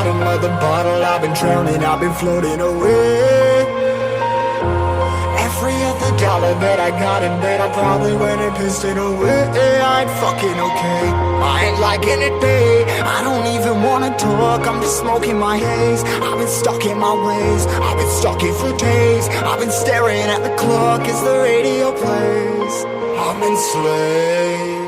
bottom of the bottle, I've been drowning, I've been floating away. Every other dollar that I got in bed, I probably went and pissed it away. I ain't fucking okay, I ain't liking it, babe. I don't even wanna talk, I'm just smoking my haze. I've been stuck in my ways, I've been stuck in for days. I've been staring at the clock as the radio plays. I'm enslaved.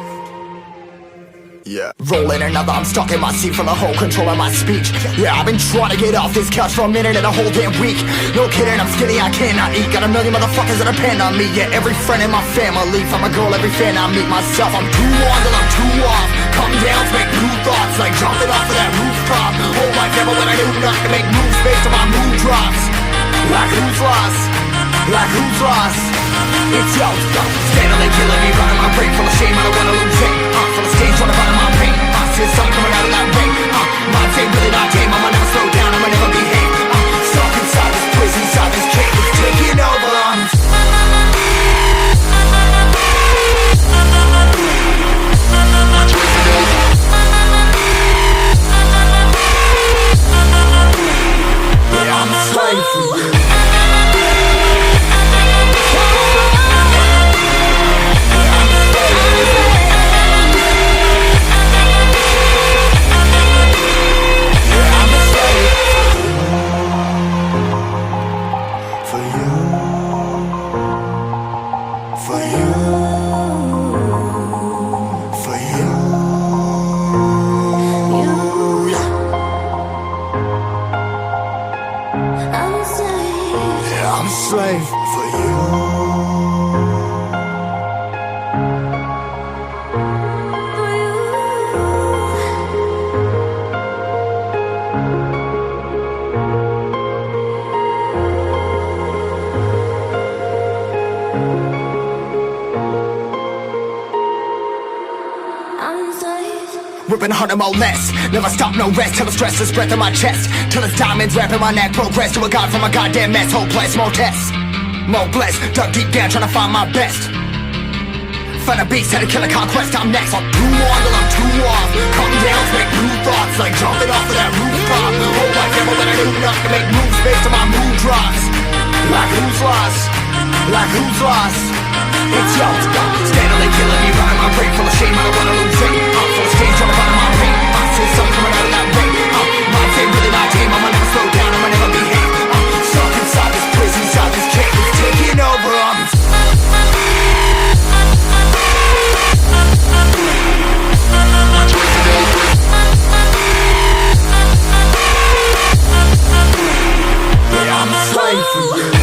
Yeah. Rolling another, I'm stuck in my seat from the whole control of my speech. Yeah, I've been trying to get off this couch for a minute and a whole damn week. No kidding, I'm skinny, I cannot eat. Got a million motherfuckers that depend on me. Yeah, every friend in my family, from a girl, every fan I meet myself. I'm too on till I'm too off. Come down to make new thoughts, like jumping off of that rooftop. Hold my camera when I do not to make moves based on my mood drops. Like who's lost? Like who's lost? It's yo, steadily killing me, running my brain full of shame, I don't wanna lose it. Full of stage, trying to run my pain. See the sun coming out of that rain. Minds ain't really not tame, I'ma never slow down, I'ma never behave. Stuck inside this prison, inside this cage, it's taking over. Yeah, I'm a slave for you. Slave for you. Ripping harder, more less. Never stop, no rest. Till the stress is breath in my chest. Till it's diamonds wrapping my neck. Progress to a god from a goddamn mess. Hopeless, more tests, more blessed. Dug deep down trying to find my best. Find a beast, had to kill a conquest. I'm next. I'm too on till I'm too off. Come down to make new thoughts, like jumping off of that rooftop. Hold my camera when I do not to make moves based on my mood drops. Like who's lost? Like who's lost? It's yo, steadily killing me, running my brain full of shame, I don't wanna lose it. Full of stage, trying to run my pain. See the sun coming out of that rain. Minds ain't really not tame, I'ma never slow down, I'ma never behave. Stuck inside this prison, inside this cage, it's taking over. Yeah, I'm a slave for you.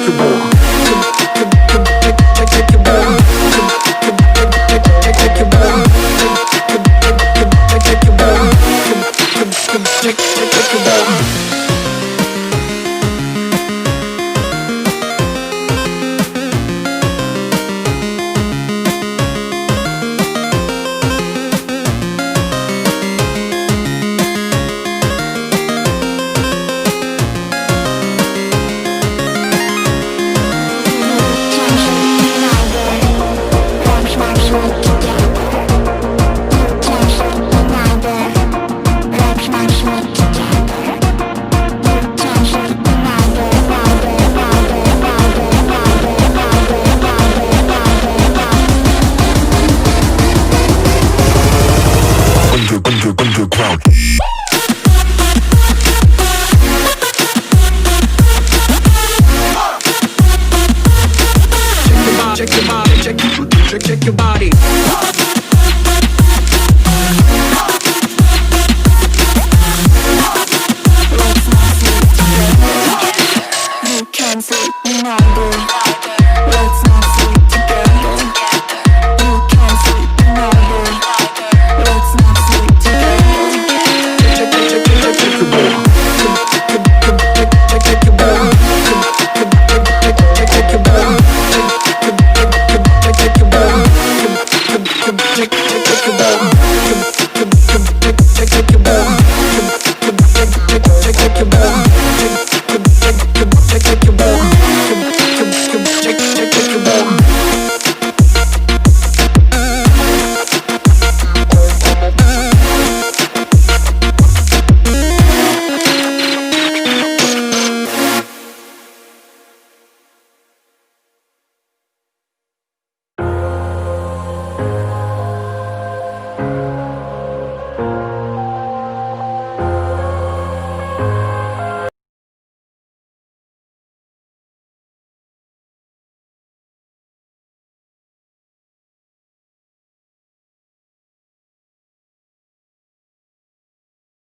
Underground. Check your body, check your body. You can't sleep, no, boy. Let's not